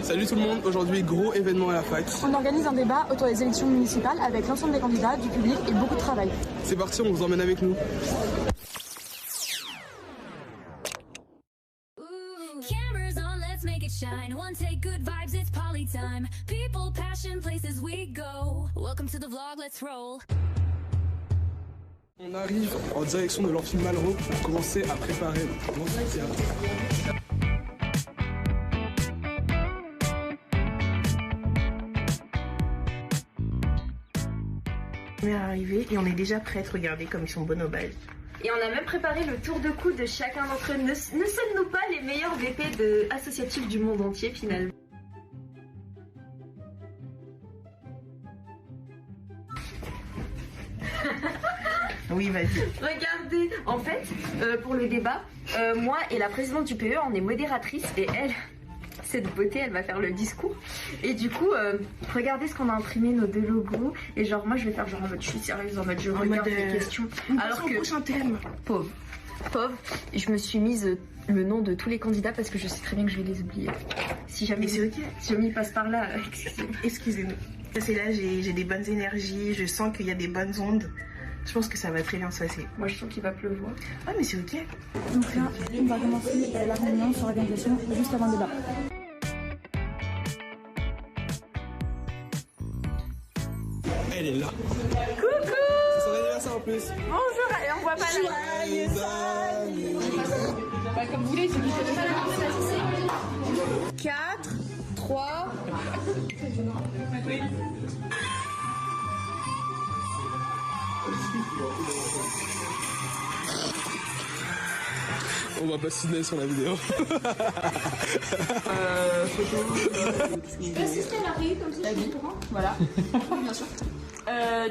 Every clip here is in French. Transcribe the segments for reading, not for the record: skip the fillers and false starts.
Salut tout le monde, aujourd'hui gros événement à la fac. On organise un débat autour des élections municipales avec l'ensemble des candidats, du public et beaucoup de travail. C'est parti, on vous emmène avec nous. Shine, one take good vibes, it's poly time. People, passion, places we go. Welcome to the vlog, let's roll. On arrive en direction de l'amphi Malraux pour commencer à préparer l'amphithéâtre. On est arrivé et on est déjà prêts, regardez comme ils sont bonobales. Et on a même préparé le tour de cou de chacun d'entre eux. Ne sommes-nous pas les meilleurs VP associatifs du monde entier finalement? Oui, vas-y. Regardez, en fait, pour le débat, moi et la présidente du PE, on est modératrice et elle, cette beauté, elle va faire le discours. Et du coup, regardez ce qu'on a imprimé, nos deux logos. Et genre, moi, je vais faire genre en mode, je suis sérieuse, en mode, je regarde les questions. Alors que, prochain thème. pauvre, je me suis mise le nom de tous les candidats parce que je sais très bien que je vais les oublier. Si jamais, c'est ok. Si jamais ils passent par là, excusez-nous. C'est là, j'ai des bonnes énergies, je sens qu'il y a des bonnes ondes. Je pense que ça va très bien se passer. Moi, je sens qu'il va pleuvoir. Ah, mais c'est ok. Donc là, on va commencer la réunion sur l'organisation juste avant le débat. Elle est là. Coucou! C'est son anniversaire en plus. Bonjour, et on voit pas la... Bah, comme vous voulez, c'est du 4, 3... On va pas se signer sur la vidéo. L'assistant arrive comme ça, au courant. Voilà, bien sûr.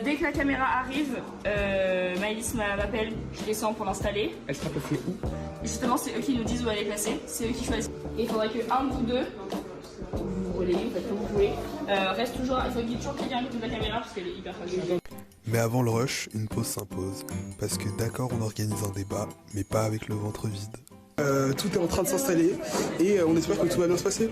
Dès que la caméra arrive, Maëlys m'appelle, je descends pour l'installer. Elle sera placée où? Justement, c'est eux qui nous disent où elle est placée, c'est eux qui choisissent. Et il faudrait que un de vous deux, vous relayez, vous faites comme vous voulez, reste toujours, il faut qu'il y ait toujours quelqu'un qui tourne la caméra parce qu'elle est hyper facile. Mais avant le rush, une pause s'impose. Parce que d'accord, on organise un débat, mais pas avec le ventre vide. Tout est en train de s'installer et on espère que tout va bien se passer.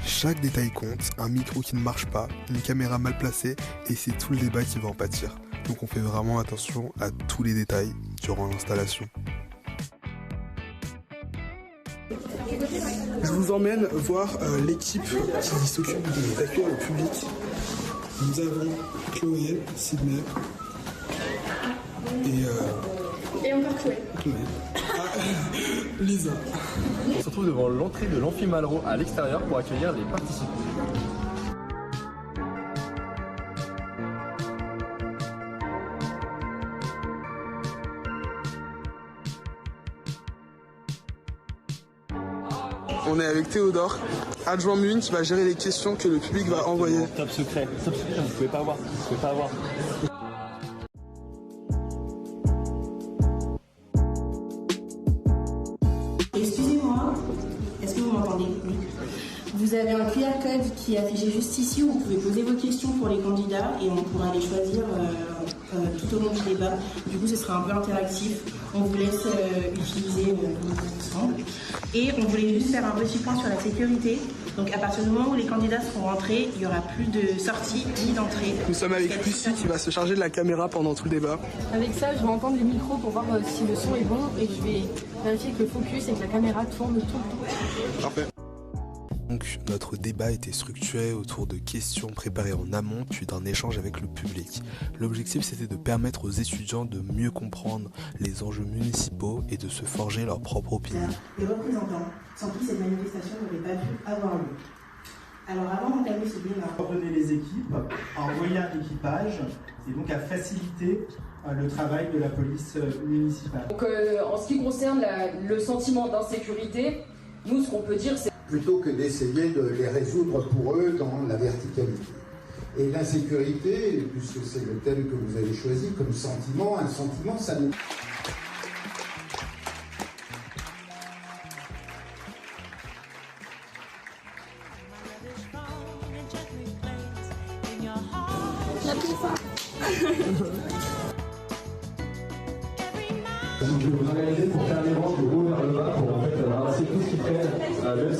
Chaque détail compte, un micro qui ne marche pas, une caméra mal placée, et c'est tout le débat qui va en pâtir. Donc on fait vraiment attention à tous les détails durant l'installation. Je vous emmène voir l'équipe qui s'occupe d'accueillir le public. Nous avons Chloé, Sydney Et encore Chloé. Lisa. On se retrouve devant l'entrée de l'amphi Malraux à l'extérieur pour accueillir les participants. On est avec Théodore, adjoint Mune qui va gérer les questions que le public va envoyer. Top secret, vous pouvez pas avoir, Excusez-moi, est-ce que vous m'entendez? Oui. Vous avez un QR code qui est affiché juste ici où vous pouvez poser vos questions pour les candidats et on pourra les choisir tout au long du débat. Du coup, ce sera un peu interactif. On vous laisse utiliser ensemble. Et on voulait juste faire un petit point sur la sécurité. Donc à partir du moment où les candidats seront rentrés, il n'y aura plus de sortie ni d'entrée. Nous sommes avec Lucie qui va se charger de la caméra pendant tout le débat. Avec ça, je vais entendre les micros pour voir si le son est bon et je vais vérifier que le focus et que la caméra tourne tout le temps. Parfait. Donc notre débat était structuré autour de questions préparées en amont puis d'un échange avec le public. L'objectif c'était de permettre aux étudiants de mieux comprendre les enjeux municipaux et de se forger leur propre opinion. Les représentants, sans qui cette manifestation n'aurait pas pu avoir lieu. Alors avant d'entamer ce débat, coordonner les équipes, à envoyer un équipage et donc à faciliter le travail de la police municipale. Donc en ce qui concerne le sentiment d'insécurité, nous ce qu'on peut dire c'est plutôt que d'essayer de les résoudre pour eux dans la verticalité. Et l'insécurité, puisque c'est le thème que vous avez choisi comme sentiment, un sentiment, ça nous... Je vais vous organiser pour faire des rangs de haut vers le bas pour en fait ramasser tout ce qui traîne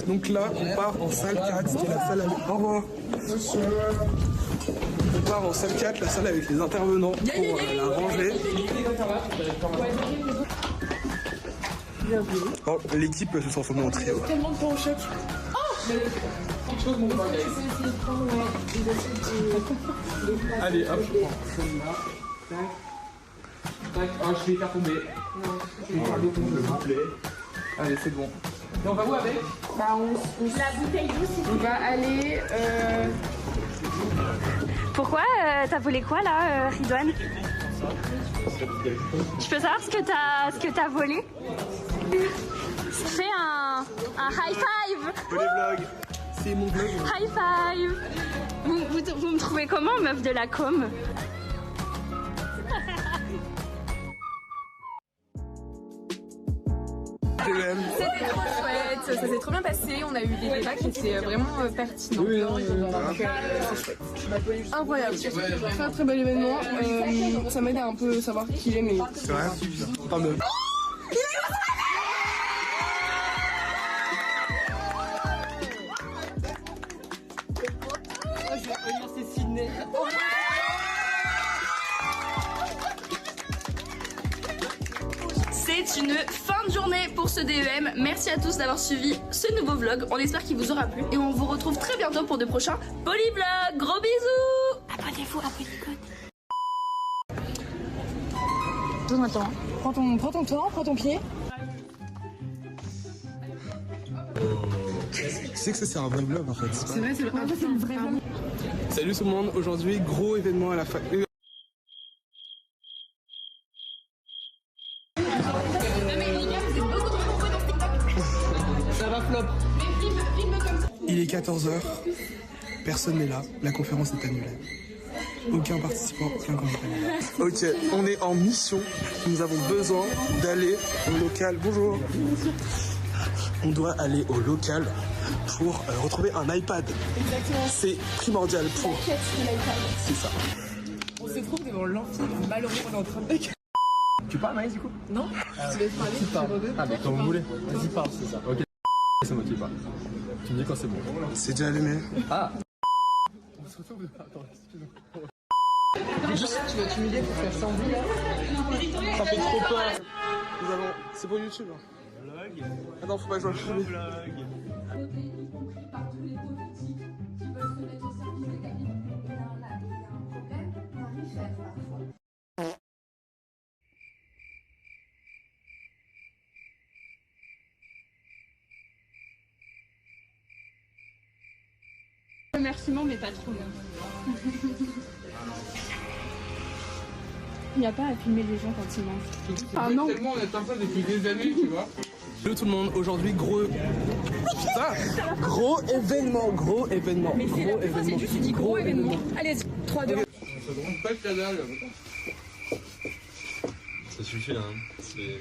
Donc là, on part en salle 4, qui est la salle avec... Au revoir. On part en salle 4, la salle avec les intervenants pour la rangée. Bon, l'équipe se sont formée en trio. Tellement de temps au choc. Allez, hop, je prends celle-là. Tac. Tac. Oh, je vais faire tomber. Allez, c'est bon. Et on va où avec? Bah, la bouteille d'eau, on va aller. Pourquoi t'as volé quoi là, Ridwan? Je peux savoir ce que t'as volé? Fais un high five. Pour les vlogs, c'est mon vlog. High five. Vous me trouvez comment, meuf de la com? C'était trop chouette, ça s'est trop bien passé, on a eu des débats qui étaient vraiment pertinents. C'est chouette. Incroyable, très très bel événement, ça m'aide à un peu savoir qui j'aime. C'est vrai? Pas mal. C'est une fin de journée pour ce DEM. Merci à tous d'avoir suivi ce nouveau vlog. On espère qu'il vous aura plu. Et on vous retrouve très bientôt pour de prochains Polyvlogs. Gros bisous. Abonnez-vous, abonnez-vous. Attends, prends ton temps, prends ton pied. Tu sais que ça c'est un vrai vlog en fait. C'est vrai, c'est le vrai vlog. Salut tout le monde, aujourd'hui gros événement à la fac. Ça va flop. Il est 14h, personne n'est là, la conférence est annulée. Aucun participant, aucun candidat. Ok, on est en mission, nous avons besoin d'aller au local. Bonjour. On doit aller au local pour retrouver un iPad. Exactement. C'est primordial pour... C'est ça. On se trouve devant l'amphi, malheureusement on est en train de... Tu parles, Maïs, du coup? Non, je vais parler. Tu parles. Ah, mais comme vous voulez. Vas-y, parle, c'est ça. Ok. Ça motive pas. Tu me dis quand c'est bon. C'est déjà allumé. Ah. On se retrouve. Attends, excuse-moi. Juste, tu vas t'humilier pour faire ça en vue là. Ça fait trop peur. Nous avons... C'est pour YouTube. Ah non, faut pas que je vois le film. Remerciement, mais pas trop bien. Il n'y a pas à filmer les gens quand ils mangent. Ah non. Tellement on est comme ça depuis des années, tu vois. Salut tout le monde, aujourd'hui gros événement, gros événement. Mais c'est la fois, c'est juste, tu dis gros événement. Allez, 3, 2, 1. Ça demande pas de cadavre. Ça suffit, hein. C'est...